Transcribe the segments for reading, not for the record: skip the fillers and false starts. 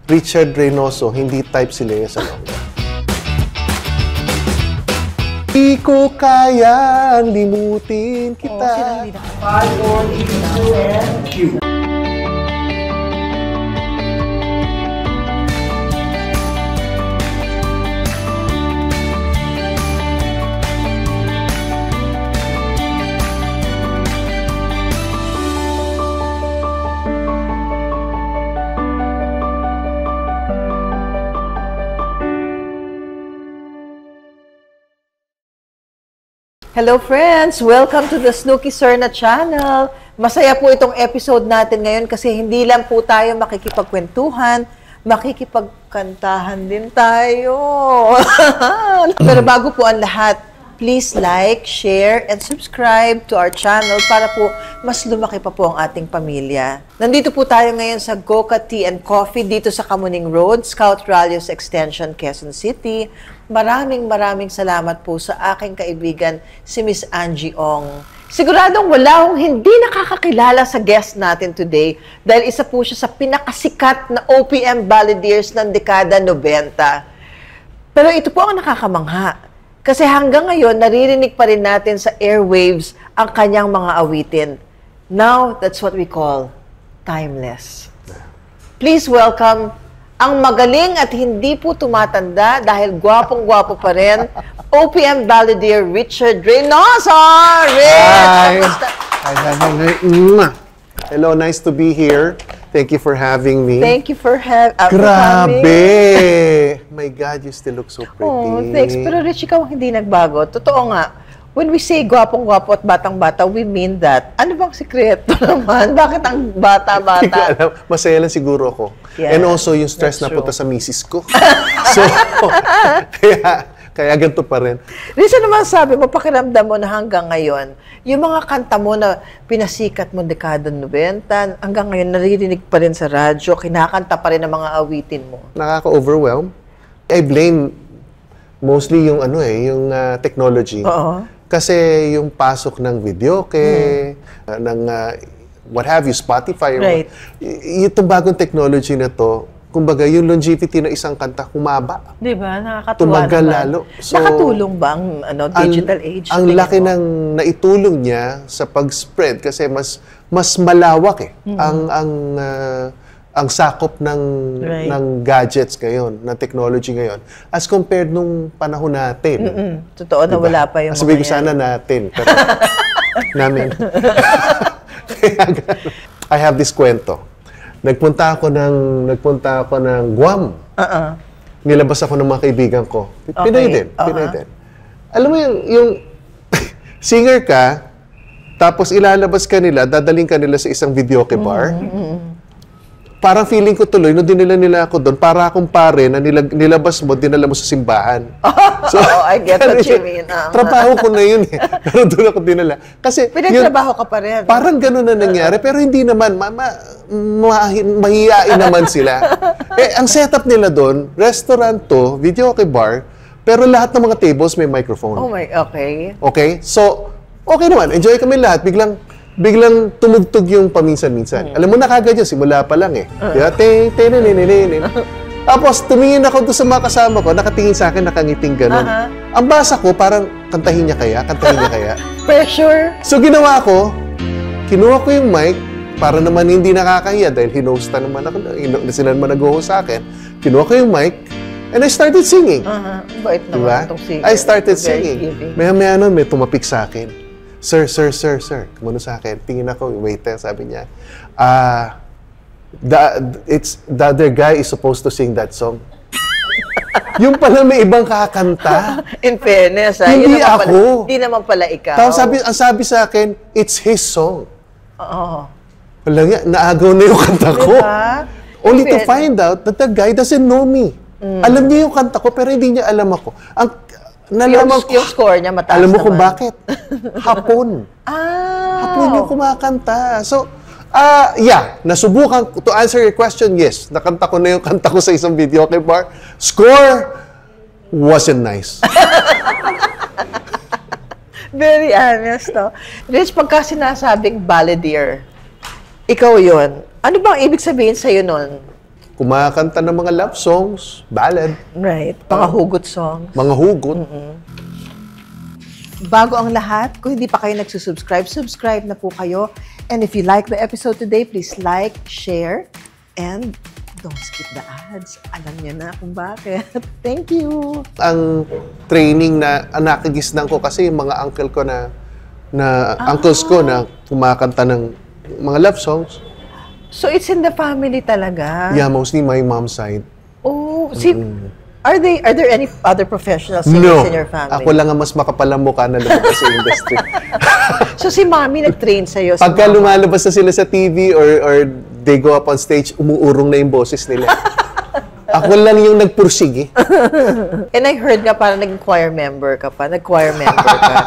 Richard Reynoso, hindi type si Lea Salonga. Di ko kayang limutin kita. Hello friends! Welcome to the Snooki Serna channel. Masaya po itong episode natin ngayon kasi hindi lang po tayo makikipagkwentuhan, makikipagkantahan din tayo. Pero bago po ang lahat, please like, share, and subscribe to our channel para po mas lumaki pa po ang ating pamilya. Nandito po tayo ngayon sa Goka Tea and Coffee dito sa Kamuning Road, Scout Rallios Extension, Quezon City. Maraming salamat po sa aking kaibigan, si Miss Angie Ong. Siguradong wala akong hindi nakakakilala sa guest natin today dahil isa po siya sa pinakasikat na OPM balladeers ng dekada 90. Pero ito po ang nakakamangha. Kasi hanggang ngayon, naririnig pa rin natin sa airwaves ang kanyang mga awitin. Now, that's what we call timeless. Please welcome ang magaling at hindi po tumatanda dahil gwapong-gwapo pa rin, OPM balladeer Richard Reynoso! Rich! Hi. Hello, nice to be here. Thank you for having me. Thank you for Grabe! My God, you still look so pretty. Oh, thanks. Pero Rich, ikaw hindi nagbago. Totoo nga, when we say gwapong-gwapo at batang-bata, we mean that. Ano bang sikreto naman? Bakit ang bata-bata? Masaya lang siguro ako. Yeah, and also, yung stress na punta sa misis ko. So, kaya ganito pa rin. Rich, ano man sabi mo, pakiramdam mo na hanggang ngayon, yung mga kanta mo na pinasikat mo dekada 90, hanggang ngayon naririnig pa rin sa radyo, kinakanta pa rin ang mga awitin mo. Nakaka-overwhelm. I blame mostly yung yung technology. Oo. Kasi yung pasok ng videoke, ng what have you, Spotify, right. Itong bagong technology na to, kumbaga yung longevity ng isang kanta humaba. Di ba? Nakakatuwa tumagal naman. lalo. So, nakatulong ba ang digital age? Ang laki ng naitulong niya sa pag-spread kasi mas malawak ang sakop ng gadgets ngayon, ng technology ngayon, as compared nung panahon natin. Totoo na wala pa yung sabi ko sana natin, pero namin. I have this kwento. Nagpunta ako ng Guam. Nilabas ako ng mga kaibigan ko. Pinoy din. Alam mo yung singer ka, tapos ilalabas ka nila, dadaling ka nila sa isang videoke bar. Parang feeling ko tuloy, no dinala nila ako doon, para akong pare na nilabas mo, dinala mo sa simbahan. So, I get what you mean. Trabaho ko na yun eh. Pero doon ako dinala. Kasi pinagtrabaho ka pa rin. Parang gano'n na nangyari, pero hindi naman, mahihiyain naman sila. Ang setup nila doon, restaurant to, videoke bar, pero lahat ng mga tables may microphone. Oh my, okay. Okay? So, okay naman. Enjoy kami lahat. Biglang tumugtog yung paminsan-minsan. Alam mo na kagad yun, simula pa lang eh. Diba? Tapos tumingin ako doon sa mga kasama ko, nakatingin sa akin, nakangiting gano'n. Ang basa ko, parang kantahin niya kaya. Pressure. So ginawa ko, kinuha ko yung mic, para naman hindi nakakahiya dahil hinostan naman ako, sila naman nag-host sa akin. Kinuha ko yung mic, and I started singing. Bait naman itong singer. I started singing. Maya-maya nun, may tumapik sa akin. Sir. Kumano sa akin. Tingin ako, waiter, sabi niya, the other guy is supposed to sing that song. Yung pala may ibang kakanta. In fairness, hindi ako. Hindi naman pala ikaw. Tapos ang sabi sa akin, it's his song. Oo. Wala nga, naagaw na yung kanta ko. Diba? Only to find out that the guy doesn't know me. Alam niya yung kanta ko, pero hindi niya alam ako. Yung score niya mataas alam mo naman. kung bakit? Hapon. Hapon yung kumakanta. So, nasubukan, to answer your question, yes, nakanta ko na yung kanta ko sa isang videoke bar. Score wasn't nice. Very honest, no? Rich, pagka sinasabing balladeer, ikaw yun. Ano bang ibig sabihin sa'yo nun? kumakanta ng mga love songs, ballad. Right. Mga hugot songs. Mga hugot. Bago ang lahat, kung hindi pa kayo nagsusubscribe, subscribe na po kayo. And if you like the episode today, please like, share, and don't skip the ads. Alam niyo na kung bakit. Thank you. Ang training na nakagisnan ko kasi yung mga uncle ko uncles ko na kumakanta ng mga love songs. So it's in the family talaga? Yeah, mostly my mom's side. Oh, are there any other professional singers in your family? Ako lang ang mas makapalang mukha na lumabas sa industry. So si Mami nag-train sa'yo? Pagka lumalabas na sila sa TV or they go up on stage, umuurong na yung boses nila. Ako lang yung nagpursige. And I heard nga parang naging choir member ka pa. Nag-choir member ka.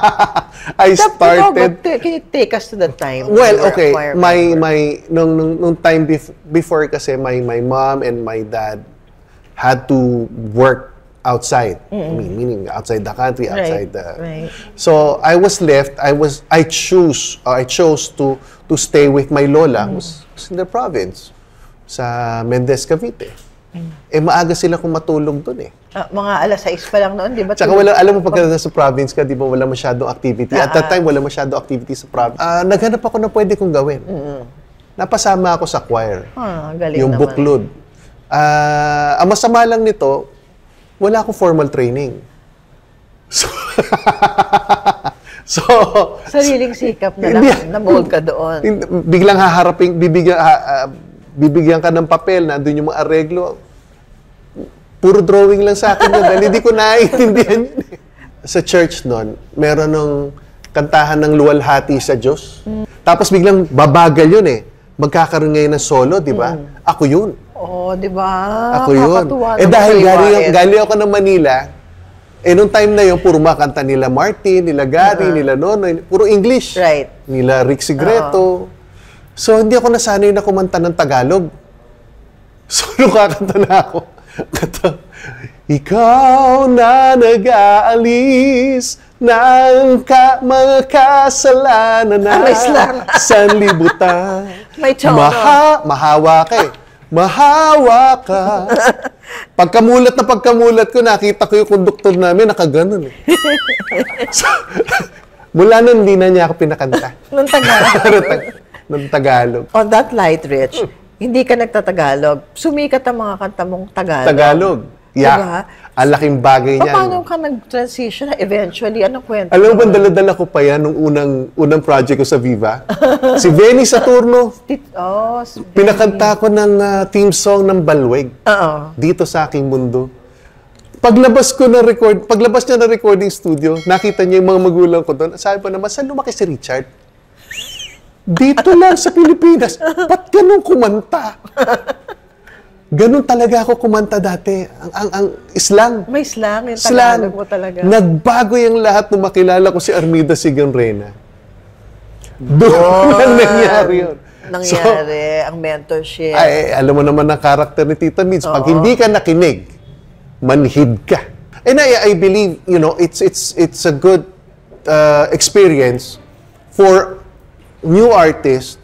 I started... Can you take us to that time? Well, okay. Nung time before kasi, my mom and my dad had to work outside. I mean, meaning outside the country, outside the... Right. So I was left. I chose to stay with my lola, who's in the province, sa Mendez, Cavite. Maaga sila kung matulog doon eh. Mga alas 6 pa lang noon, di ba? Tsaka alam mo, pagka nasa province ka, di ba, wala masyadong activity. At that time, wala masyadong activity sa province. Naghanap ako na pwede kong gawin. Napasama ako sa choir. Galing yung naman. buklod. Ang masama lang nito, wala akong formal training. So, sariling sikap na lang, na-mold ka doon. Biglang bibigyan ka ng papel, nandun yung mga areglo. Puro drawing lang sa akin yun, dahil hindi ko naiintindihan yun. Sa church noon, meron ng kantahan ng luwalhati sa Diyos. Tapos biglang babagal yun eh. Magkakaroon ngayon ng solo, di ba? Ako yun. Oo, di ba? Ako yun. Dahil galing ako ng Manila, nung time na yun, puro makanta nila Martin, nila Gary, nila Nonoy, puro English. Right. Nila Rick Sigreto. So, hindi ako nasanay na kumanta ng Tagalog. So, nung kakanta na ako, ikaw na nag-aalis ng mga kasalanan na sanlibutan. May tono. Mahawa ka eh. Mahawa ka. Pagkamulat ko, nakita ko yung konduktor namin, nakaganon eh. So, mula nun, hindi na niya ako pinakanta. Nung Tagalog. Nung Tagalog. On that light, Rich, hindi ka nagtatagalog. Sumikat ang mga kanta mong Tagalog. Tagalog. Yeah. Diba? Ang laking bagay niyan. Paano ka nag-transition eventually? Anong kwento? Alam mo ba, dala-dala ko pa yan nung unang project ko sa Viva? Si Benny Saturno. Pinakanta ko ng theme song ng Balweg. Dito sa aking mundo. Paglabas niya ng recording studio, nakita niya yung mga magulang ko doon. Sabi pa naman, saan lumaki si Richard? Dito lang sa Pilipinas. Ba't ganun kumanta? Ganun talaga ako kumanta dati. Ang slang. May slang yung Tagalog mo talaga. Nagbago yung lahat nung makilala ko si Armida Siganrena. Doon lang nangyari yun. Ang mentorship. Alam mo naman ang karakter ni Tita Mids. Pag hindi ka nakinig, manhid ka. And I believe, it's a good experience for new artists,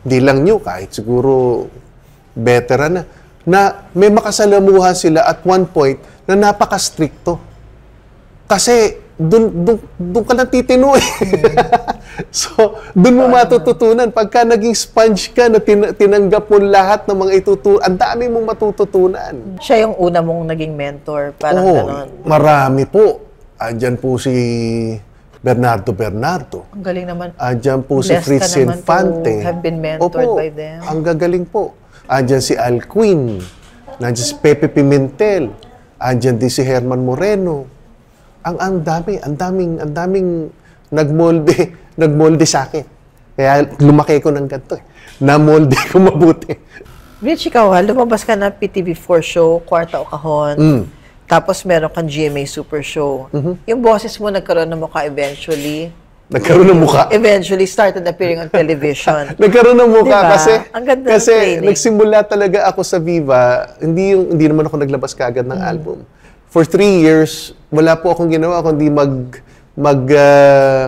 di lang new, kahit siguro veteran na may makasalamuha sila at one point na napaka-stricto. Kasi doon ka lang titino eh. So, doon mo matututunan. Pagka naging sponge ka na tinanggap mo lahat ng mga itutunan, ang dami mong matututunan. Siya yung una mong naging mentor, parang ganon. Marami po. Andyan po si Bernardo. Ang galing naman. Andyan po si Fritz Infante. Have been mentored by them. Ang gagaling po. Andyan si Al Queen. Andyan si Pepe Pimentel. Andyan din si Herman Moreno. Ang daming nagmolde sa akin. Kaya lumaki ko ng ganito eh. Namolde ko mabuti. Rich, ikaw lumabas ka na PTV4 show, Kwarta o Kahon. Tapos meron kang GMA Super Show. Yung boses mo nagkaroon ng mukha eventually. Nagkaroon ng mukha? Eventually started appearing on television. Nagkaroon ng mukha diba? kasi nagsimula talaga ako sa Viva. Hindi naman ako naglabas kaagad ng album. For 3 years, wala po akong ginawa kundi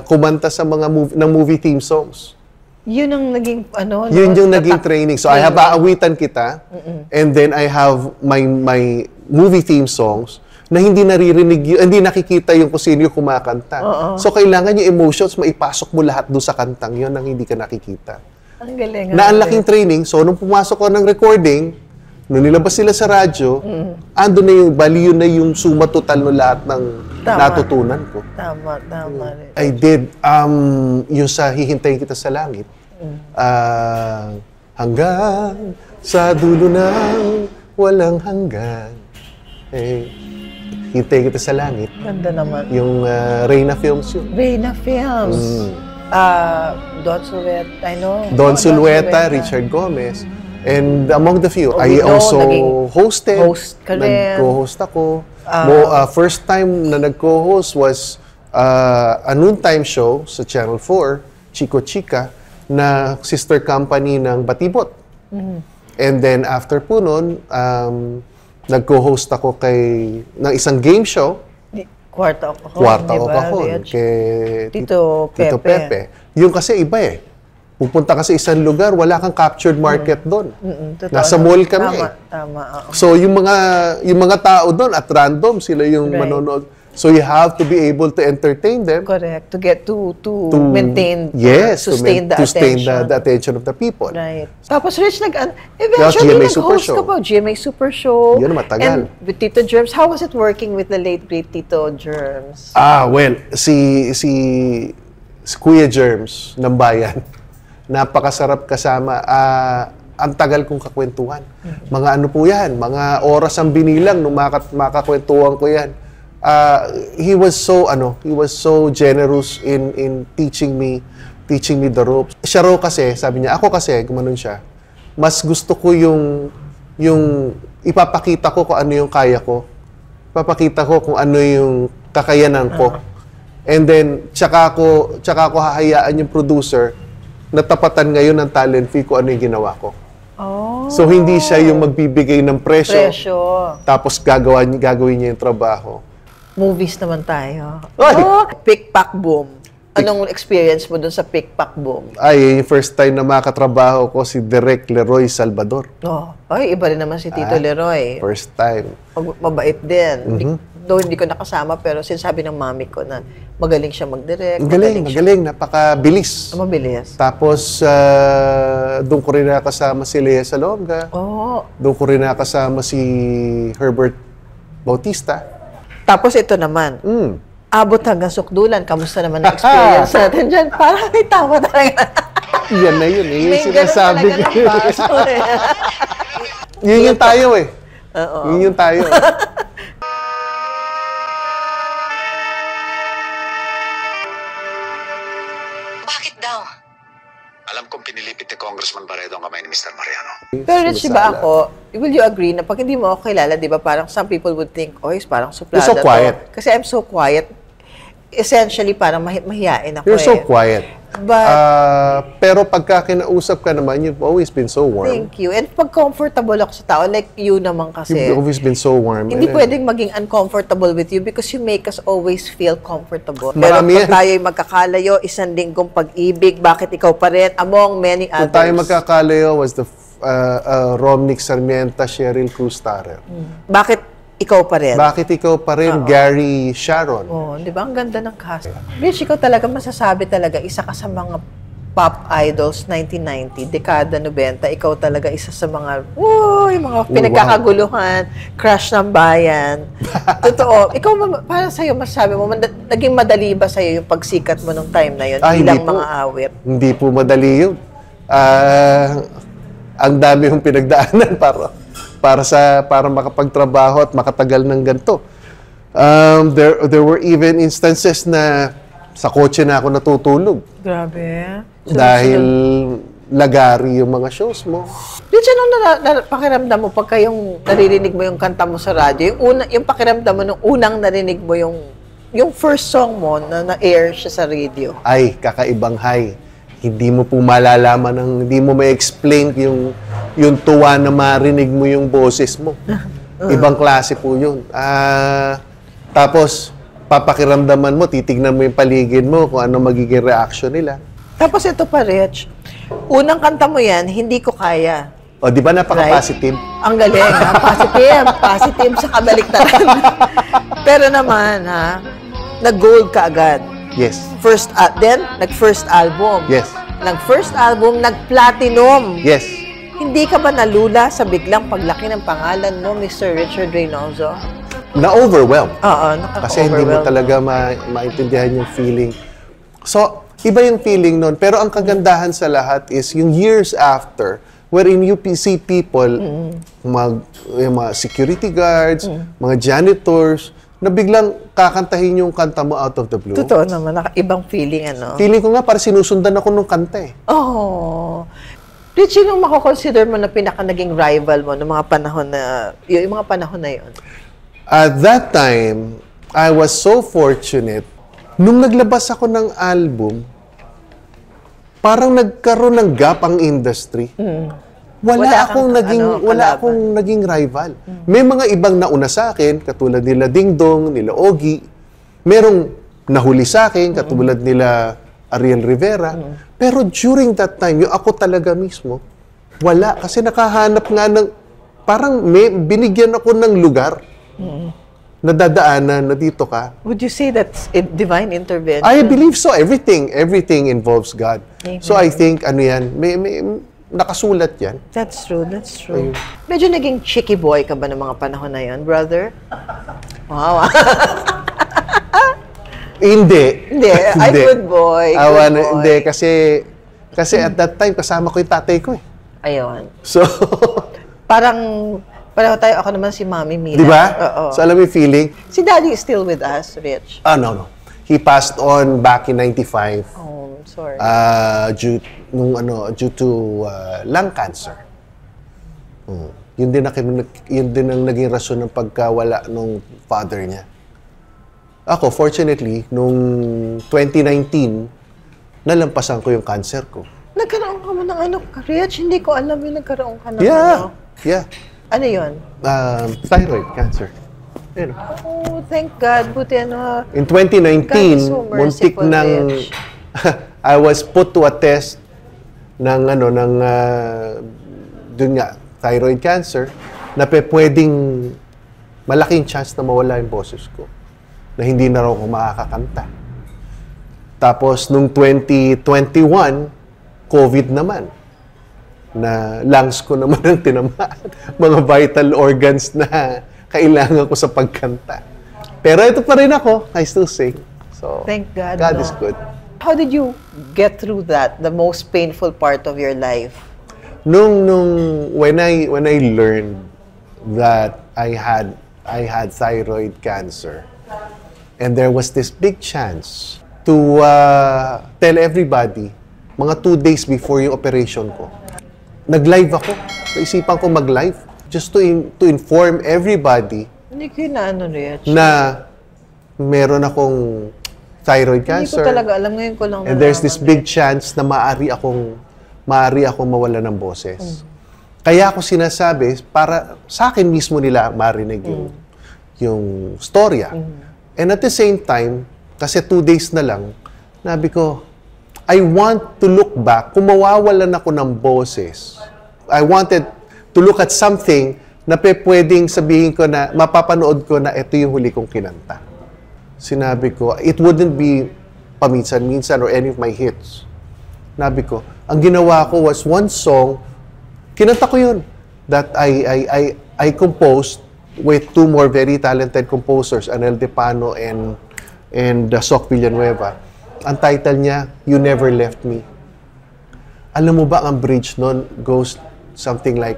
kumanta sa mga movie theme songs. Yun ang naging, Yun yung naging training. So, I have Aawitan Kita, and then I have my movie theme songs na hindi naririnig, hindi nakikita yung kung sino yung kumakanta. So, kailangan yung emotions, maipasok mo lahat doon sa kantang yun nang hindi ka nakikita. Ang galing. Na ang laking training. So, nung pumasok ko ng recording, nung nilabas sila sa radyo, ando na yung, bali yun na yung suma total no lahat ng natutunan ko. Tama rin. I did, yung sa Hihintayin Kita sa Langit, hanggang sa dulo ng walang hanggan. Hintayin Kita sa Langit. Ganda naman. Yung Reyna Films yun. Reyna Films. Don Sulueta, I know. Don Sulueta, Richard Gomez. And among the few, I also hosted. Nag-co-host ako. First time na nag-co-host was a noontime show sa Channel 4, Chico Chica, na sister company ng Batibot. And then after po nun, nag-co-host ako ng isang game show. Kwarta o Kahon, kay Tito Pepe. Yung kasi iba eh. Pupunta ka sa isang lugar, wala kang captured market doon. Nasa mall kami. Tama. So yung mga tao doon at random sila yung manonood. So you have to be able to entertain them. Correct. To get to maintain, sustain the attention of the people. Right. Tapos Rich, eventually nag-host ka po, GMA Super Show. Yun, matagal. And with Tito Germs, how was it working with the late great Tito Germs? Well, si Kuya Germs ng Bayan, napakasarap kasama. Ang tagal kong kakwentuhan. Mga ano po yan, mga oras ang binilang nung makakwentuhan ko yan. He was so generous in teaching me the ropes. Siya raw kasi, sabi niya, ako kasi, gumanon siya, mas gusto ko yung ipapakita ko kung ano yung kaya ko. Ipapakita ko kung ano yung kakayanan ko. And then, tsaka ko hahayaan yung producer na tapatan ngayon ng talent fee kung ano yung ginawa ko. So, hindi siya yung magbibigay ng presyo. Tapos gagawin niya yung trabaho. Movies naman tayo. Pick, Pack, Boom. Anong experience mo dun sa Pick, Pack, Boom? Yung first time na makatrabaho ko si Direk Leroy Salvador. Iba rin naman si Tito Leroy. First time. Mabait din. Though hindi ko nakasama, pero sinasabi ng mami ko na magaling siya mag-direct. Magaling. Napakabilis. Mabilis. Tapos, doon ko rin nakasama si Lea Salonga. Doon ko rin nakasama si Herbert Bautista. Tapos ito naman, abot hanggang sukdulan. Kamusta naman ang experience natin dyan? Parang may tawa talaga. Yan na yun. Yung sinasabi ko. Yun yung tayo eh. Yun yung tayo. Bakit daw? Alam kong pinilipit ni Congressman Barredo ang kamay ni Mr. Mariano. Pero Rich, diba ako, will you agree na pag hindi mo ako kilala, di ba parang some people would think, parang suplada You're so quiet. To. Kasi I'm so quiet. Essentially, parang mahihain ako. You're so quiet. But, pero pagka kinausap ka naman, you've always been so warm. Thank you. And pag comfortable ako sa tao, like you naman kasi. You've always been so warm. Hindi pwedeng maging uncomfortable with you because you make us always feel comfortable. Marami Pero pag tayo'y magkakalayo, isang linggong pag-ibig, bakit ikaw pa rin, among many others. Kung tayo magkakalayo was the Romnick Sarmienta, Cheryl Cruz Tarrer. Bakit ikaw pa rin? Bakit ikaw pa rin, Gary Sharon? Di ba? Ang ganda ng cast. Rich, ikaw talaga masasabi talaga, isa ka sa mga pop idols 1990, dekada 90, ikaw talaga isa sa mga, mga pinagkakaguluhan, crush ng bayan. Totoo. Ikaw, para sa'yo, masasabi mo, naging madali ba sa'yo yung pagsikat mo nung time na yun bilang mga awit? Hindi po madali yun. Ang dami yung pinagdaanan para makapagtrabaho at makatagal ng ganito. There were even instances na sa kotse na ako natutulog. Grabe. Dahil lagari yung mga shows mo. Rich, anong pakiramdam mo pagka yung naririnig mo yung kanta mo sa radyo? Yung pakiramdam mo nung unang narinig mo yung first song mo na na-air siya sa radio? Ay, kakaibang high. Hindi mo po malalaman, hindi mo ma-explain yung tuwa na marinig mo yung boses mo. Ibang klase po yun. Tapos, papakiramdaman mo, titignan mo yung paligid mo kung ano magiging reaction nila. Tapos ito pa, Rich. Unang kanta mo yan, Hindi Ko Kaya. O, di ba napaka-positive? Ang galing, ha? Positive sa kabaliktaran. Pero naman, ha, nag-gold ka agad. Yes. Then, nag-first album. Yes. Nag-first album, nag-platinum. Yes. Hindi ka ba nalula sa biglang paglaki ng pangalan mo, Mr. Richard Reynoso? Na-overwhelm. Oo, Kasi hindi mo talaga maintindihan yung feeling. So, iba yung feeling nun. Pero ang kagandahan sa lahat is yung years after, wherein you see people, yung mga security guards, mga janitors, na biglang kakantahin yung kanta mo out of the blue. Totoo naman, ibang feeling, ano? Feeling ko nga, para sinusundan ako nung kanta eh. Oh. Rich, yung mako-consider mo na pinaka naging rival mo ng mga panahon na, yung mga panahon na yun? At that time, I was so fortunate. Nung naglabas ako ng album, parang nagkaroon ng gap ang industry. Wala akong naging rival. May mga ibang nauna sa akin, katulad nila Ding Dong, nila Ogie. Merong nahuli sa akin, katulad nila Ariel Rivera. Pero during that time, yung ako talaga mismo, wala. Kasi nakahanap nga ng, parang binigyan ako ng lugar. Nadadaanan na dito ka. Would you say that's a divine intervention? I believe so. Everything involves God. Amen. So I think, ano yan, may nakasulat yan. That's true. Ayun. Medyo naging cheeky boy ka ba ng mga panahon na yun, brother? Wow. Hindi. Ay, good boy. Hindi, kasi at that time, kasama ko yung tatay ko eh. Ayun. So, pareho tayo, ako naman si Mami Mila. di ba? Oo. So, alam mo yung feeling? Si Daddy is still with us, Rich. No. He passed on back in 95. Oh, sorry. Due to lung cancer. Yun din ang naging rason ng pagkawala ng father niya. Ako, fortunately, nung 2019, nalampasan ko yung cancer ko. Nagkaroon ka mo ng ano, Rich? Hindi ko alam yung nagkaroon ka ng Yeah. Ano yun? Thyroid cancer. Ayun. Oh, thank God. Buti ano. In God is 2019, so muntik merciful, ng Rich. I was put to a test ng dun nga, thyroid cancer, na pwedeng malaking chance na mawala yung boses ko. Na hindi na raw ako makakakanta. Tapos, nung 2021, COVID naman. Na lungs ko naman ang tinamaan. Mga vital organs na kailangan ko sa pagkanta. Pero ito pa rin ako. I still sing. So, Thank God, God no? is good. How did you get through that, the most painful part of your life? When I learned that I had thyroid cancer, and there was this big chance to tell everybody, mga 2 days before yung operation ko, nag-live ako. Naisipan ko mag-live just to inform everybody Hindi ko yun na Rich. na meron akong thyroid cancer. Hindi ko talaga alam, ngayon ko lang And there's this big chance na maaari akong mawala ng boses. Kaya ako sinasabi, para sa akin mismo nila marinig yung storya. And at the same time, kasi 2 days na lang, nabi ko, I want to look back, kung mawawalan ako ng boses, I wanted to look at something na pwedeng sabihin ko na, mapapanood ko na ito yung huli kong kinanta. Sinabi ko, it wouldn't be paminsan-minsan or any of my hits. Nabi ko, ang ginawa ko was one song, kinanta ko yun, that I composed with 2 more very talented composers, Anel Depano and Soc Villanueva. Ang title niya, You Never Left Me. Alam mo ba, ang bridge nun goes something like,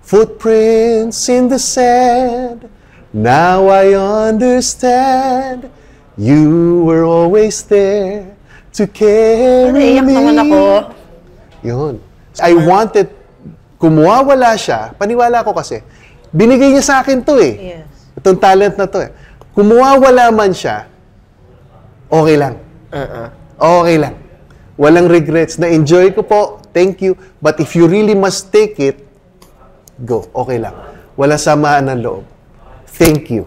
footprints in the sand, now I understand, you were always there to carry Naiyak me. naman ako. Yun. I wanted, kung mawawala siya, paniwala ko kasi, binigay niya sa akin to eh. Yes. Itong talent na to eh. Kung mawawala man siya, okay lang. Okay lang. Walang regrets. Na-enjoy ko po. Thank you. But if you really must take it, go. Okay lang. Wala samaan ng loob. Thank you.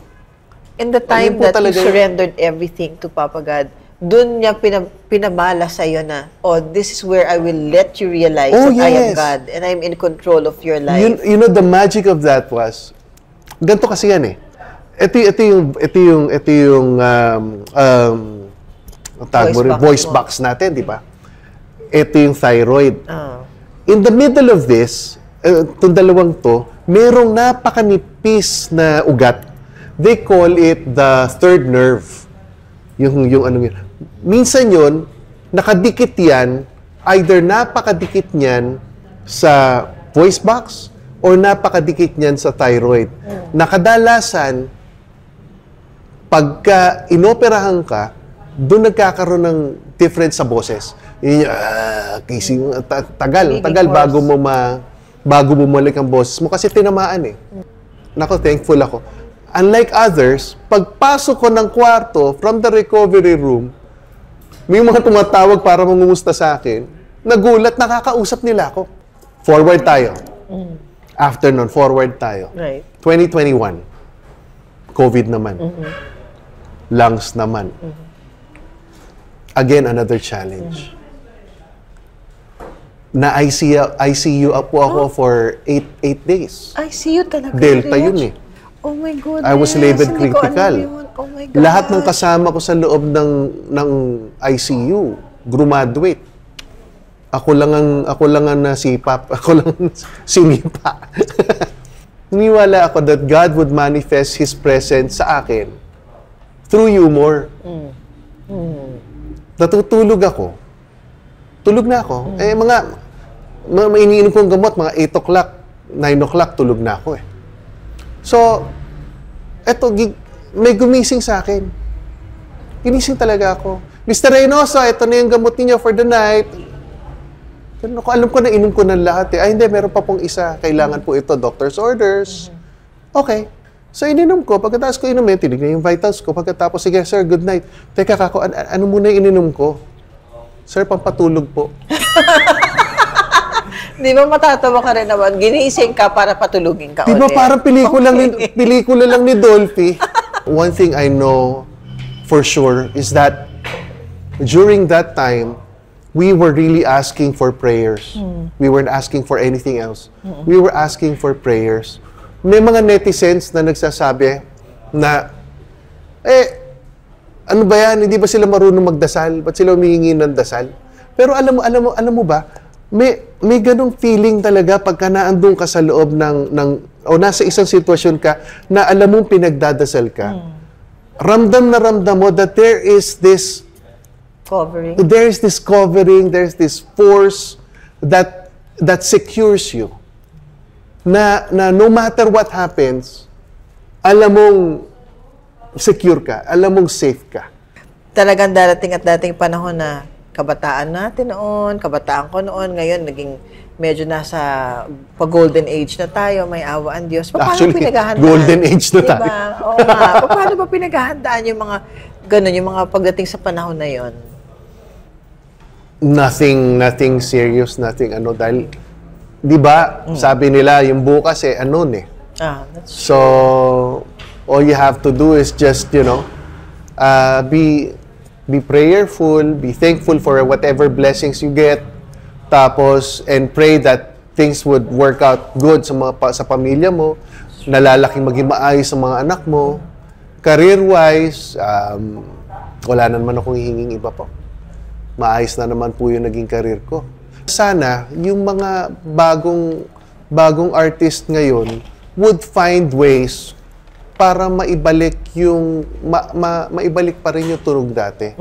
In the time Ayun po that you talaga yun. surrendered everything to Papa God, Doon niya pinamala sa'yo na, oh, this is where I will let you realize Oh, that I am yes. God and I'm in control of your life. You know, the magic of that was, ganito kasi yan eh. Ito yung voice box natin, di ba? Ito yung thyroid. In the middle of this, itong dalawang to, merong napakanipis na ugat. They call it the third nerve. Yung ano yun. Minsan yun, nakadikit yan, either napakadikit niyan sa voice box or napakadikit niyan sa thyroid. Nakadalasan, pagka inoperahan ka, doon nagkakaroon ng difference sa boses. Yun yung, tagal bago bumalik ang boses mo kasi tinamaan eh. Nako, thankful ako. Unlike others, pagpasok ko ng kwarto from the recovery room, may mga tumatawag para mangumusta sa akin. Nagulat, nakakausap nila ako. Forward tayo. After nun, forward tayo. Right. 2021. COVID naman. Lungs naman. Again, another challenge. Na ICU po ako for 8 days. ICU talaga. Delta yun eh. Oh my goodness. I was labeled Hindi ko critical. alam yun. Oh my God. Lahat ng kasama ko sa loob ng ICU, graduate. Ako lang ang nasipap. Ako lang ang sinipa. Niniwala ako that God would manifest His presence sa akin through humor. Natutulog ako. Tulog na ako. Mga iniinom kong gamot, mga 8 o'clock, 9 o'clock, tulog na ako eh. So, eto, may gumising sa akin. Ginising talaga ako. Mr. Reynoso, ito na yung gamot niyo for the night. Alam ko na, inom ko na lahat eh. Ay, hindi, meron pa pong isa. Kailangan po ito, doctor's orders. Okay. So, ininom ko. Pagkatapos ko inumin, tinignan yung vitals ko. Pagkatapos, sige, sir, good night. Teka, kako, ano muna yung ininom ko? Sir, pampatulog po. Di ba matatawa ka rin naman? Ginising ka para patulugin ka Di ba ulit. parang pelikula lang ni Dolphy? One thing I know for sure is that during that time, we were really asking for prayers. We weren't asking for anything else. We were asking for prayers. May mga netizens na nagsasabi na, ano ba yan? Hindi ba sila marunong magdasal? Ba't sila humihingi ng dasal? Pero alam mo ba, may ganong feeling talaga pagka naandun ka sa loob o nasa isang sitwasyon ka na alam mong pinagdadasal ka. Ramdam na ramdam mo that there is this covering, there's this force that secures you. Na no matter what happens, alam mong secure ka, alam mong safe ka. Talagang darating at dating panahon na kabataan natin noon, kabataan ko noon, ngayon naging medyo nasa pa-golden age na tayo, may awa ang Diyos. Paano pinaghahandaan? Golden age na tayo. Diba? Oo nga. Paano ba pinaghahandaan yung mga ganun, yung mga pagdating sa panahon na yon? Nothing serious, dahil, di ba, sabi nila, yung bukas anon eh. That's true. So, all you have to do is just, be prayerful, be thankful for whatever blessings you get, tapos, and pray that things would work out good sa pamilya mo, nalalaki maging maayos sa mga anak mo, career-wise, wala na naman akong hihinging iba po. Maayos na naman po yung naging career ko. Sana, yung mga bagong artist ngayon would find ways para maibalik maibalik pa rin yung tunog dati.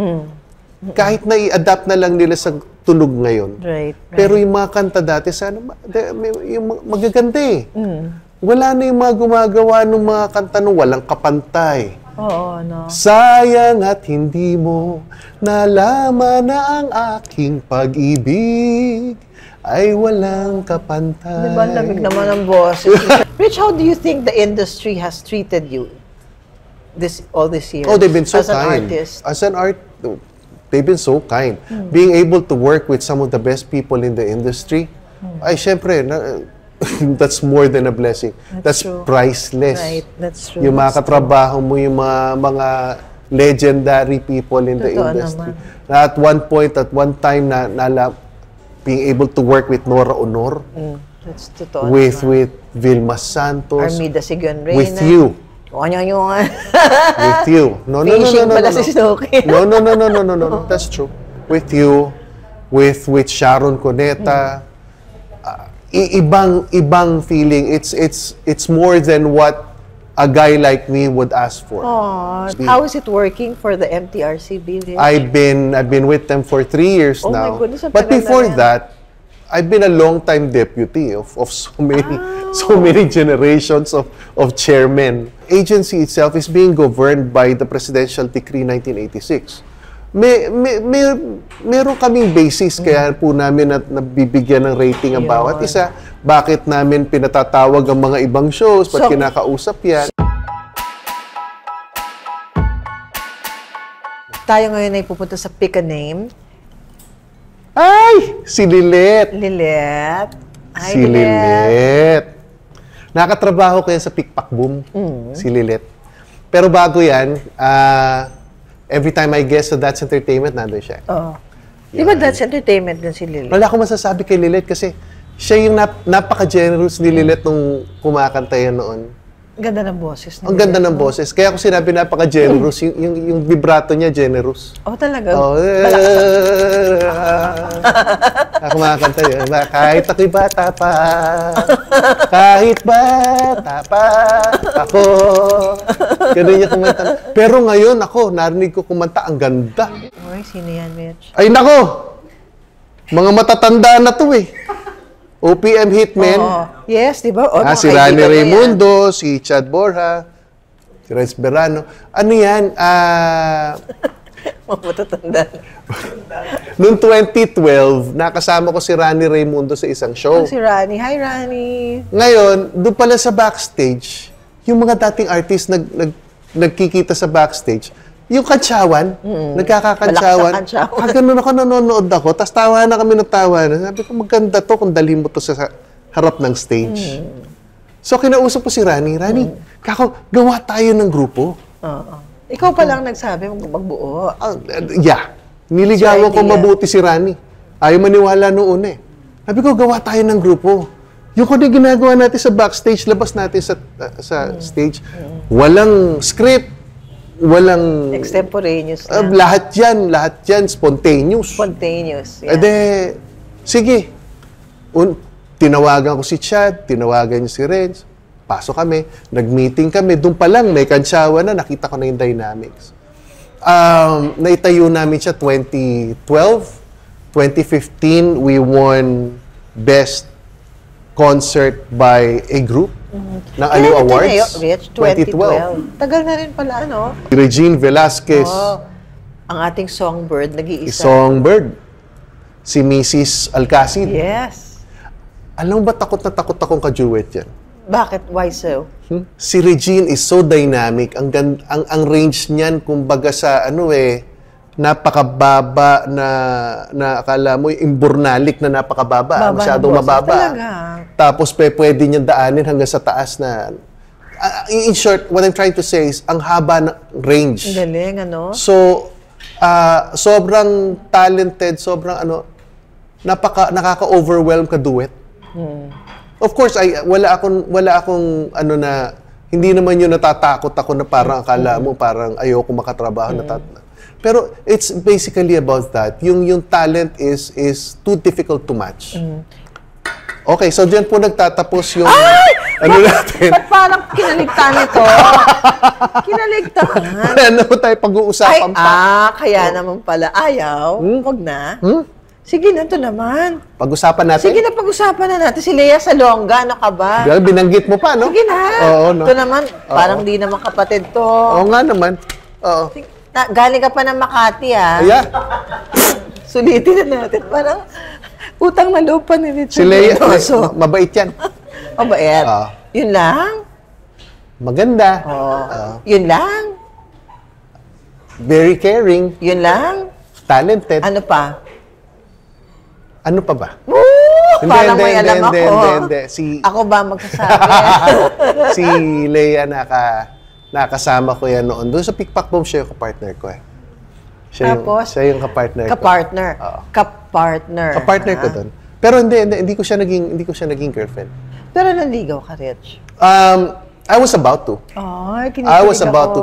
Kahit na i-adapt na lang nila sa tunog ngayon. Right. Pero yung mga kanta dati, sana yung magaganda eh. Wala na yung mga gumagawa ng mga kanta nung walang kapantay. Oo, no. Sayang at hindi mo nalaman na ang aking pag-ibig ay walang kapantay. Diba, lamig naman ang boses. Rich, how do you think the industry has treated you all this years? Oh, they've been so as kind. An artist? As an they've been so kind. Being able to work with some of the best people in the industry, ay syempre, that's more than a blessing. That's true. priceless. Right, that's true. Yung mga katrabaho mo, yung mga legendary people in the Totoo industry. naman. Na at one time, being able to work with Nora Honor, That's totoo with naman. Vilma Santos, Armida Sigon Reyna. with you. With you. No. Fishing pala si Snooki. No. That's true. With you, with Sharon Cuneta, ibang feeling. It's more than what a guy like me would ask for. Aww. How is it working for the MTRCB? I've been with them for 3 years Oh my now. goodness, ang But tagal na before rin. that, I've been a long-time deputy of so many generations of chairmen. Agency itself is being governed by the Presidential Decree 1986. Meron kaming basis kaya po namin nabibigyan ng rating ang bawat isa. Bakit namin pinatatawag ang mga ibang shows, ba't kinakausap yan? Tayo ngayon ay pupunta sa Pick a Name. Ay! Si Lilet! Lilet. Hi, Si Lilet. Nakatrabaho ko yan sa Pikpak Boom, si Lilet. Pero bago yan, every time I guest sa That's Entertainment, nandun siya. Oh. Di ba That's Entertainment din si Lilet? Wala akong masasabi kay Lilet kasi siya yung napaka-generous ni Lilet nung kumakanta yan noon. Ganda ng boses. Ang ganda ng boses. Kaya ako sinabi napaka-generous, yung vibrato niya generous. Oh, talaga? Oh, ako makakanta yun. Kahit ako'y bata pa, kahit bata pa, ako. Ganun niya kumanta. Pero ngayon ako, narinig ko kumanta, ang ganda. Ay, sino yan, Mitch? Ay nako! Mga matatanda na to eh. OPM Hitmen. Oh, yes, di ba? Oh, Si Rani Raimundo, si Chad Borja, si Renz Berano. Ano yan? Matatanda. Noong 2012, nakasama ko si Rani Raimundo sa isang show. Si Rani. Hi, Rani. Ngayon, doon pala sa backstage, yung mga dating artist nagkikita sa backstage, yung kantsawan, nagkakakantsawan. Malakas ang kantsawan. Ganun ako, nanonood ako, tapos tawa na kami ng tawa. Sabi ko, maganda to kung dalhin mo to sa harap ng stage. So, kinausap ko si Rani. Rani, gawa tayo ng grupo. Oo. Ikaw pa lang nagsabi, magbuo. Yeah. Niligawan ko idea. mabuti si Rani. Ayaw maniwala noong una eh. Sabi ko, gawa tayo ng grupo. Yung kung ginagawa natin sa backstage, labas natin sa stage. Walang script. Walang... Extemporaneous lahat yan, spontaneous. Spontaneous. Yeah. Sige. Tinawagan ko si Chad, tinawagan niya si Renz. Pasok kami, nag-meeting kami. Doon pa lang, may kantsawa na, nakita ko na yung dynamics. Naitayo namin siya 2012. 2015, we won Best Concert by a Group ng Aliw Awards. Rich, 2012. Tagal na rin pala, ano? Regine Velasquez. Ang ating songbird, nag-iisa. Songbird. Si Mrs. Alcacid. Yes. Alam mo ba takot na takot akong ka-duet yan? Bakit? Why so? Si Regine is so dynamic. Ang range niyan, kumbaga sa napakababa na akala mo yung imburnalik na napakababa. Masyadong mababa. Talaga. Tapos pwede niyang daanin hanggang sa taas na... in short, what I'm trying to say is, ang haba ng range. Ang galing, ano? So, sobrang talented, sobrang nakaka-overwhelm ka duet. Of course, wala akong hindi naman yun natatakot ako na parang akala mo parang ayoko makatrabaho pero it's basically about that. Yung talent is too difficult to match. Okay, so diyan po nagtatapos yung natin. Ba't parang kinaligtan ito? Kinaligtan. Ano tayo pag-uusapan pa? Kaya naman pala. Ayaw. Huwag na. Sige na, ito naman. Pag-usapan natin? Sige na, pag-usapan na natin. Si Lea Salonga, ano ka ba? Binanggit mo pa, no? Sige na. Oo, no? Ito naman, parang di naman kapatid to. Oo nga naman. Oo. Galing ka pa ng Makati, Yeah. Sulitin na natin. Parang utang na loob pa ni Richard. Si Lea, Mendoza. mabait yan. Mabait. Yun lang? Maganda. Yun lang? Very caring. Yun lang? Talented. Ano pa? Ano pa ba? Parang may alam ako. Hindi. Ako ba magsasabi? Si Lea Nakasama ko yan noon. Doon sa Pickpack Boom, siya yung kapartner ko eh. Tapos? Siya yung kapartner ko. Kapartner. Oo. Kapartner. Kapartner ko doon. Pero hindi ko siya naging girlfriend. Pero nanligaw ka, Rich. I was about to. Ay, I was about to.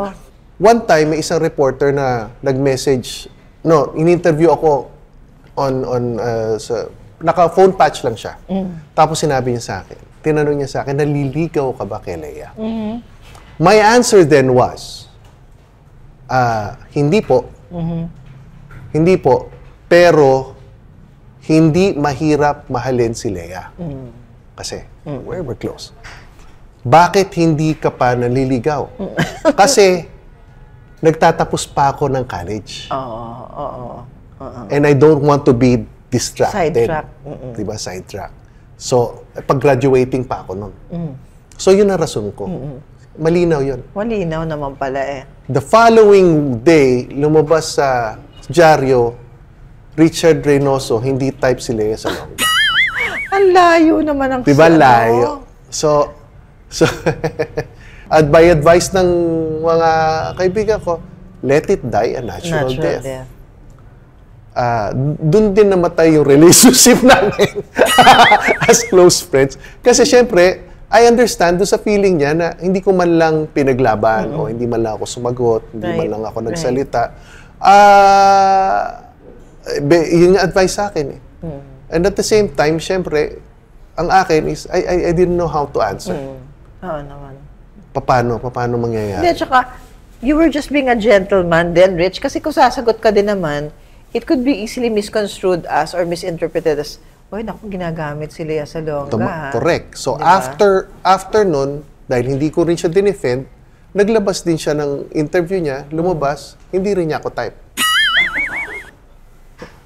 One time, may isang reporter na nag-message. No, in-interview ako naka-phone patch lang siya. Tapos sinabi niya sa akin, tinanong niya sa akin, naliligaw ka ba kay Lea? My answer then was, hindi po. Hindi po. Pero, hindi mahirap mahalin si Lea. Kasi, we're close. Bakit hindi ka pa naliligaw? Kasi, nagtatapos pa ako ng college. Oo. And I don't want to be distracted. Sidetrack. Diba? Sidetrack. So, pag-graduating pa ako nun. So, yun ang rason ko. Malinaw yun. Malinaw naman pala eh. The following day, lumabas sa dyaryo, Richard Reynoso, hindi type si Lea Salonga. Ang layo naman ang Diba layo? So at by advice ng mga kaibigan ko, let it die a natural death. Doon din namatay yung relationship namin as close friends. Kasi syempre, I understand doon sa feeling niya na hindi ko man lang pinaglaban o hindi man lang ako sumagot, hindi man lang ako nagsalita. Yun yung advice sa akin eh. And at the same time, syempre, ang akin is, I didn't know how to answer. Oo naman. Paano mangyayari? Hindi, tsaka, you were just being a gentleman then, Rich. Kasi kung sasagot ka din naman, it could be easily misconstrued as or misinterpreted as, uy, naku, ginagamit si Lea Salonga. Correct. So, diba? after nun, dahil hindi ko rin siya dinefend, naglabas din siya ng interview niya, lumabas, hindi rin niya ako type.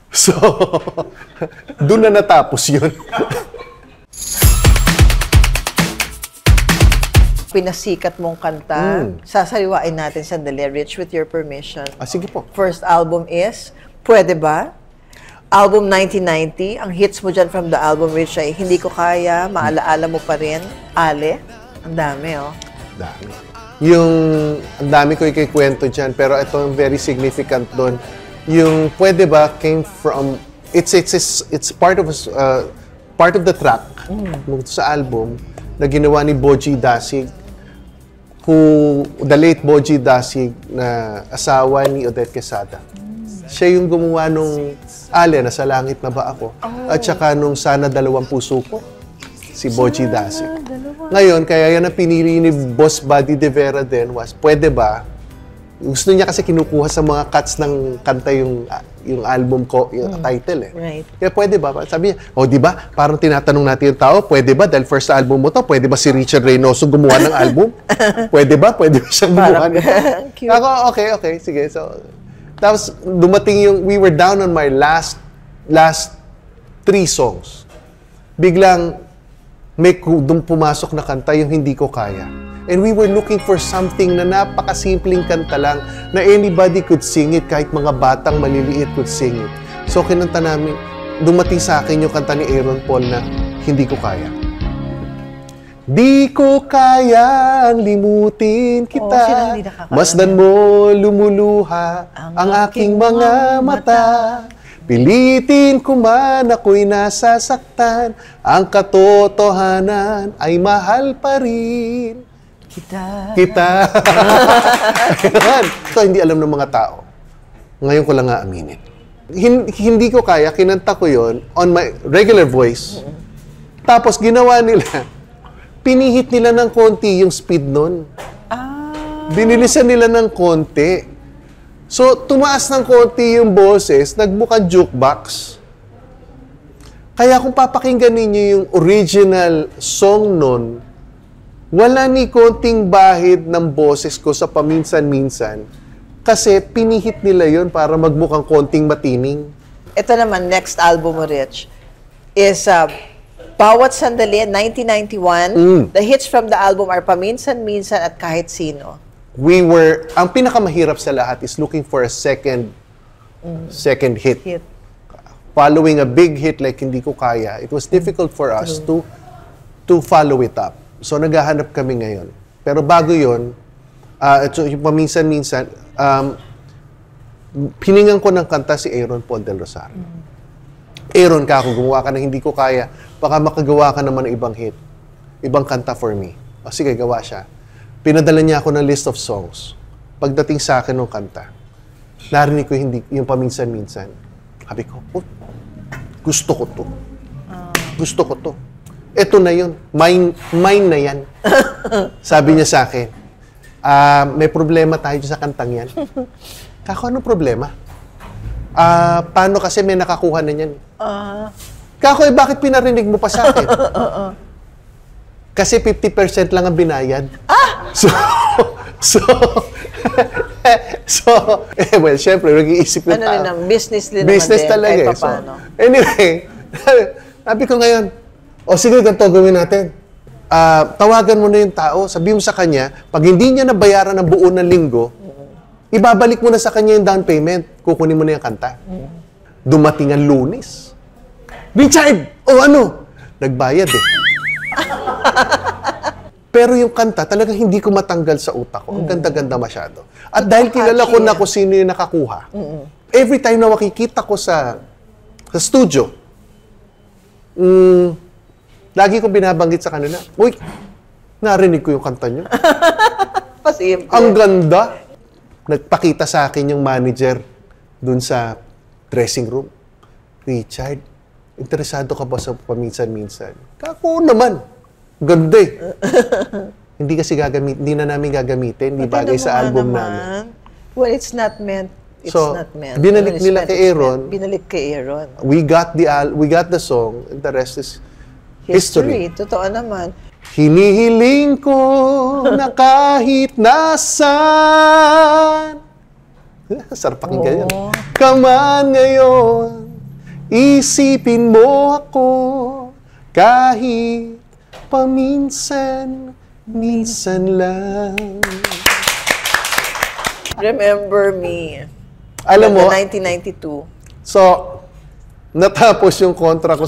So, doon na natapos yun. Pinasikat mong kanta, sasaliwain natin sandali, Rich, with your permission. Sige po. First album is, Pwede Ba? Album 1990, ang hits mo dyan from the album, Rich, ay Hindi Ko Kaya, Maalaala Mo Pa Rin, Ale. Ang dami, oh. Dami. Ang dami ko ikikwento dyan, pero ito ang very significant doon. Yung Pwede Ba came from, it's part of the track sa album na ginawa ni Boji Dasig, the late Boji Dasig na asawa ni Odette Quesada. Siya yung gumawa nung Ale, Nasa Langit Na Ba Ako? At saka nung Sana Dalawang Puso Ko, si Boji Dasig. Ngayon, kaya yan ang pinili ni Boss Buddy De Vera din was, Pwede Ba? Gusto niya kasi kinukuha sa mga cuts ng kanta yung album ko, yung title eh. Right. Kaya pwede ba? Sabi niya, di ba? Parang tinatanong natin yung tao, pwede ba? Dahil first album mo to, pwede ba si Richard Reynoso gumawa ng album? Pwede ba? Pwede ba siyang gumawa ng Ako, okay, sige. So, tapos dumating we were down on my last 3 songs. Biglang may pumasok na kanta yung Hindi Ko Kaya. And we were looking for something na napakasimpleng kanta lang na anybody could sing it, kahit mga batang maliliit could sing it. So kinanta namin, dumating sa akin yung kanta ni Aaron Paul na Hindi Ko Kaya. Di ko kayang limutin kita, masdan mo lumuluha ang aking mga mata. Pilitin ko man ako'y nasasaktan, ang katotohanan ay mahal pa rin. Kita. Ito hindi alam ng mga tao. Ngayon ko lang nga aminin. Hindi ko kaya, kinanta ko yon on my regular voice. Tapos ginawa nila, pinihit nila ng konti yung speed nun. Binilisan nila ng konti. So, tumaas ng konti yung boses, nagmukhang jukebox. Kaya kung papakinggan ninyo yung original song nun, wala ni konting bahid ng boses ko sa paminsan-minsan kasi pinihit nila yon para magmukhang konting matining. Ito naman, next album mo, Rich, is Bawat Sandali, 1991. The hits from the album are Paminsan-Minsan at Kahit Sino. Ang pinakamahirap sa lahat is looking for a second hit. Following a big hit like Hindi Ko Kaya, it was difficult for us to follow it up. So, naghahanap kami ngayon. Pero bago yon, Ito, yung paminsan-minsan, hiningan ko ng kanta si Aaron Paul del Rosario. Aaron, kako, gumawa ka na hindi ko kaya. Baka makagawa ka naman ng ibang hit. Ibang kanta for me. O sige, gawa siya. Pinadala niya ako ng list of songs. Pagdating sa akin ng kanta, narinig ko yung paminsan-minsan. Sabi ko, oh, gusto ko to. Gusto ko to. Ito na yun. Mine na yan. Sabi niya sa akin, may problema tayo sa kantang yan. Kako, anong problema? Paano kasi may nakakuha na yan? Kako, bakit pinarinig mo pa sa akin? Kasi 50% lang ang binayad. Well, syempre, nag-iisip ng tao. Business din business naman talaga din, eh. So, anyway, sabi ko ngayon, sige, ganito gawin natin. Tawagan mo na yung tao, sabihin mo sa kanya, pag hindi niya nabayaran ng buo ng linggo, ibabalik mo na sa kanya yung down payment, kukunin mo na yung kanta. Dumating ang Lunes. Richard! Ano? Nagbayad eh. Pero yung kanta, talagang hindi ko matanggal sa utak ko. Ang ganda-ganda masyado. At dahil kilala ko na kung sino yung nakakuha, every time na makikita ko sa studio, lagi kong binabanggit sa kanila, uy, narinig ko yung kanta niyo. Pasimple. Ang ganda. Nagpakita sa akin yung manager dun sa dressing room. Richard, interesado ka ba sa paminsan-minsan? Kako naman. Ganda eh. Hindi na namin gagamitin. Hindi bagay sa album namin. Well, it's not meant. It's not meant. Binalik nila kay Aaron. Binalik kay Aaron. We got the song, and the rest is history. Totoo naman. Hinihiling ko na kahit nasaan. Sarap pakinggan yan. Kaman ngayon, isipin mo ako kahit paminsan lang. Remember Me. Alam mo, 1992. So, natapos yung kontra ko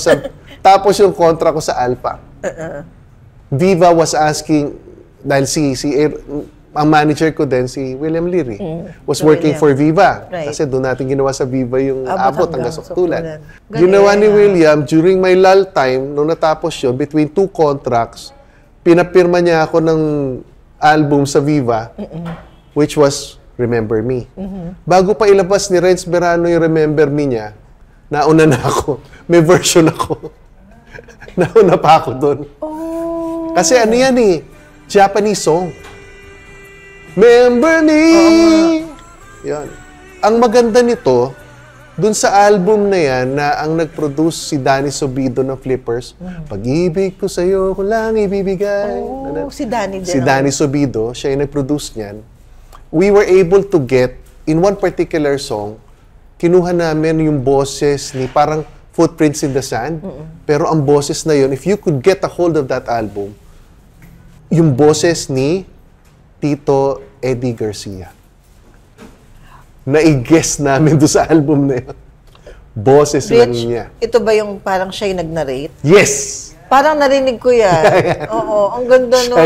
sa Alpha. Viva was asking, dahil ang manager ko din, si William Leary, was working for Viva. Right. Kasi doon natin ginawa sa Viva yung abot hanggang Suktulan. Galing. Ginawa ni William, during my lull time, nung natapos yun, between 2 contracts, pinapirma niya ako ng album sa Viva, which was Remember Me. Bago pa ilabas ni Renz Berano yung Remember Me niya, nauna na ako. May version ako. Nauna pa ako doon. Kasi ano yan eh, Japanese song. Remember Me! Yan. Ang maganda nito, dun sa album na yan, na ang nag-produce si Danny Sobido ng Flippers, Pag-ibig ko sa'yo ko lang ibibigay. Si Danny din. Si Danny Sobido, siya yung nag-produce niyan. We were able to get, in one particular song, kinuha namin yung boses ni parang Footprints in the Sand, pero ang boses na yun, if you could get a hold of that album, yung boses ni Tito Eddie Garcia. Na-i-guess namin doon sa album na yun. Boses lang niya. Ito ba yung parang siya yung nag-narrate? Yes! Parang narinig ko yan. Oo, ang ganda nun.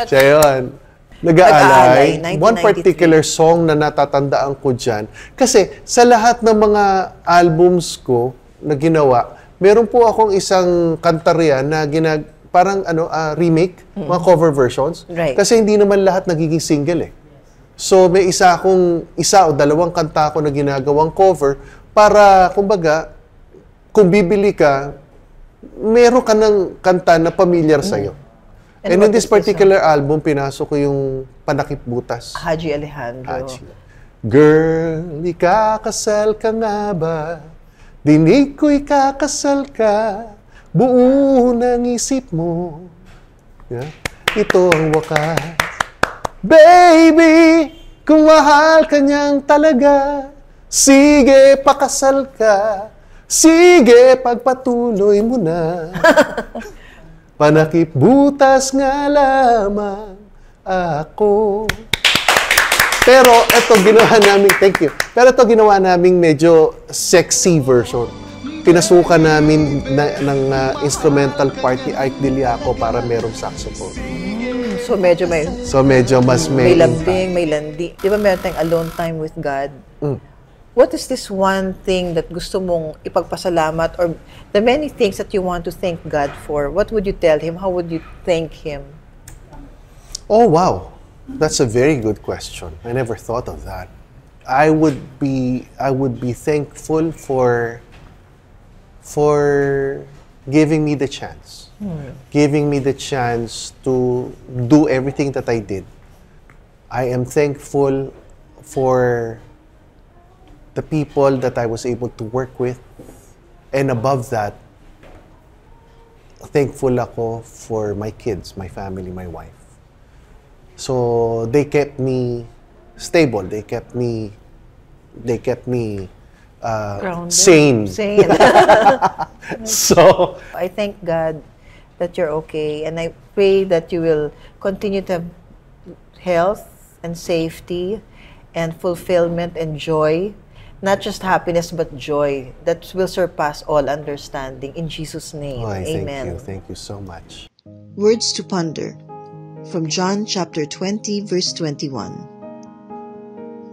Siya yun. Nag-aalay. One particular song na natatandaan ko dyan. Kasi sa lahat ng mga albums ko na ginawa, meron po akong isang kantarya na parang remake, mga cover versions. Right. Kasi hindi naman lahat nagiging single eh. So may isa o dalawang kanta ko na ginagawang cover para, kumbaga, kung bibili ka, meron ka ng kanta na familiar sa'yo. And in this particular album, pinasok ko yung Panakip Butas. Haji Alejandro. Girl, ikakasal ka nga ba? Dinig ko'y kakasal ka. Buo ng isip mo. Yeah. Ito ang wakas. Baby, kung mahal ka niyang talaga, sige, pakasal ka. Sige, pagpatuloy mo na. Panakip butas nga lamang ako. Pero ito ginawa namin, thank you. Pero ito ginawa namin medyo sexy version. Pinasukan namin ng instrumental part ni Ike Diliaco para merong saxophone. So medyo may mas may may lambing, may landi. Di ba meron tayong alone time with God? What is this one thing that gusto mong ipagpasalamat or the many things that you want to thank God for? What would you tell Him? How would you thank Him? Oh, wow. That's a very good question. I never thought of that. I would be thankful for giving me the chance. Giving me the chance to do everything that I did. I am thankful for the people that I was able to work with. And above that, thankful ako for my kids, my family, my wife. So they kept me stable. They kept me Grounded. sane. So I thank God that you're okay, and I pray that you will continue to have health and safety and fulfillment and joy. Not just happiness, but joy that will surpass all understanding. In Jesus' name, amen. Thank you so much. Words to ponder from John chapter 20, verse 21.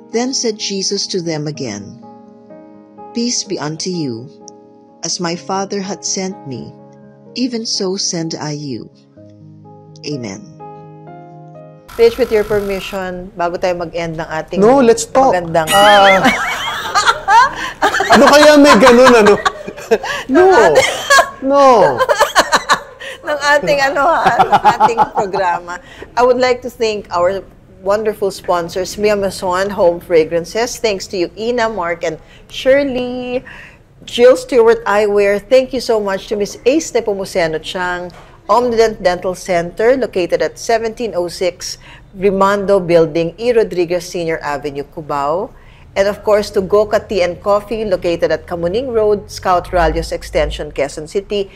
Then said Jesus to them again, Peace be unto you. As my Father hath sent me, even so send I you. Amen. Rich, with your permission, bago tayo mag-end ng ating No, let's talk. magandang... Ano kaya may ganun, ano? No. ng ating programa. I would like to thank our wonderful sponsors, Mia Mason Home Fragrances. Thanks to you, Ina, Mark, and Shirley. Jill Stewart Eyewear. Thank you so much to Miss Ace Nepomuceno Chang. Omnident Dental Center, located at 1706 Rimando Building, E. Rodriguez Senior Avenue, Cubao. And of course, to Goka Tea and Coffee, located at Kamuning Road, Scout Rallios Extension, Quezon City.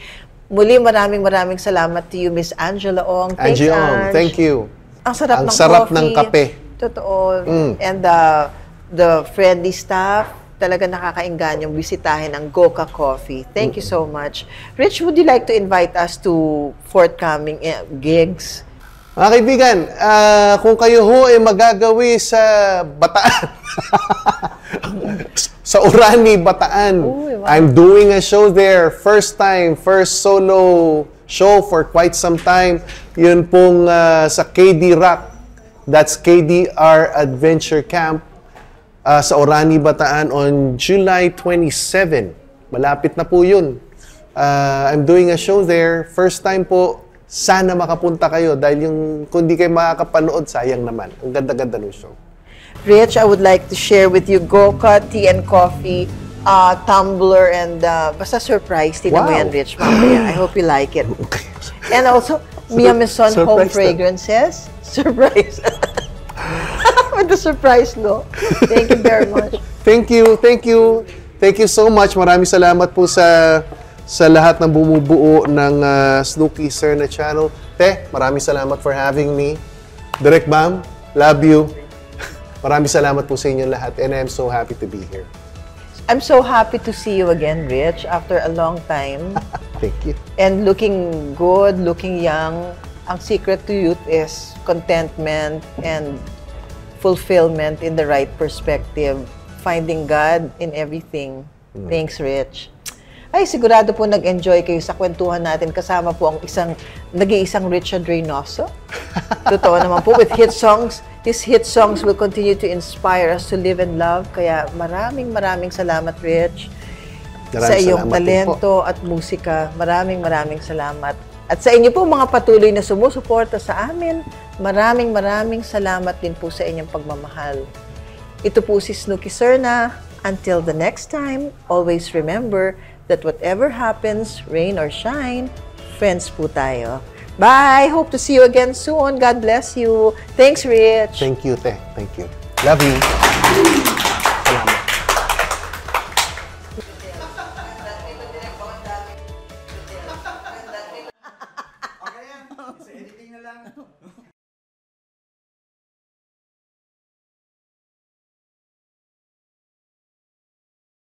Muli, maraming salamat to you, Miss Angela Ong. Thanks, Angie Ong, thank you. Ang sarap ng sarap coffee. ng kape. Totoo. And the friendly staff, talaga nakakainganyong bisitahin ang Goka Coffee. Thank you so much. Rich, would you like to invite us to forthcoming gigs? Mga kaibigan, kung kayo ho ay magagawi sa Bataan, sa Orani, Bataan, Uy, wow. I'm doing a show there. First solo show for quite some time. Yun pong sa KD Rock. That's KDR Adventure Camp sa Orani, Bataan on July 27. Malapit na po yun. I'm doing a show there. First time po. Sana makapunta kayo dahil kung di kayo makakapanood, sayang naman. Ang ganda-ganda ng show. Rich, I would like to share with you Goka Tea and Coffee, tumbler, and basta surprise. Tignan mo yan, Rich, mamaya. I hope you like it. Okay. And also, Mia Mason Home surprise Fragrances. Surprise. With the surprise, no? Thank you very much. Thank you. Thank you so much. Maraming salamat po sa lahat ng bumubuo ng Snooki Serna Channel. Maraming salamat for having me. Direk Ma'am, love you. Maraming salamat po sa inyo lahat, and I'm so happy to be here. I'm so happy to see you again, Rich, after a long time. Thank you. And looking good, looking young. Ang secret to youth is contentment and fulfillment in the right perspective. Finding God in everything. Thanks, Rich. Ay, sigurado po nag-enjoy kayo sa kwentuhan natin. Kasama po ang nag-iisang Richard Reynoso. Totoo naman po, with hit songs. These hit songs will continue to inspire us to live and love. Kaya maraming salamat, Rich. Sa iyong talento at musika. Maraming salamat. At sa inyo po, mga patuloy na sumusuporta sa amin, maraming salamat din po sa inyong pagmamahal. Ito po si Snooki Serna. Until the next time, always remember that whatever happens, rain or shine, friends po tayo. Bye! Hope to see you again soon. God bless you. Thanks, Rich. Thank you, Te. Thank you. Love you. Salamat. Okay yan. Sa editing na lang.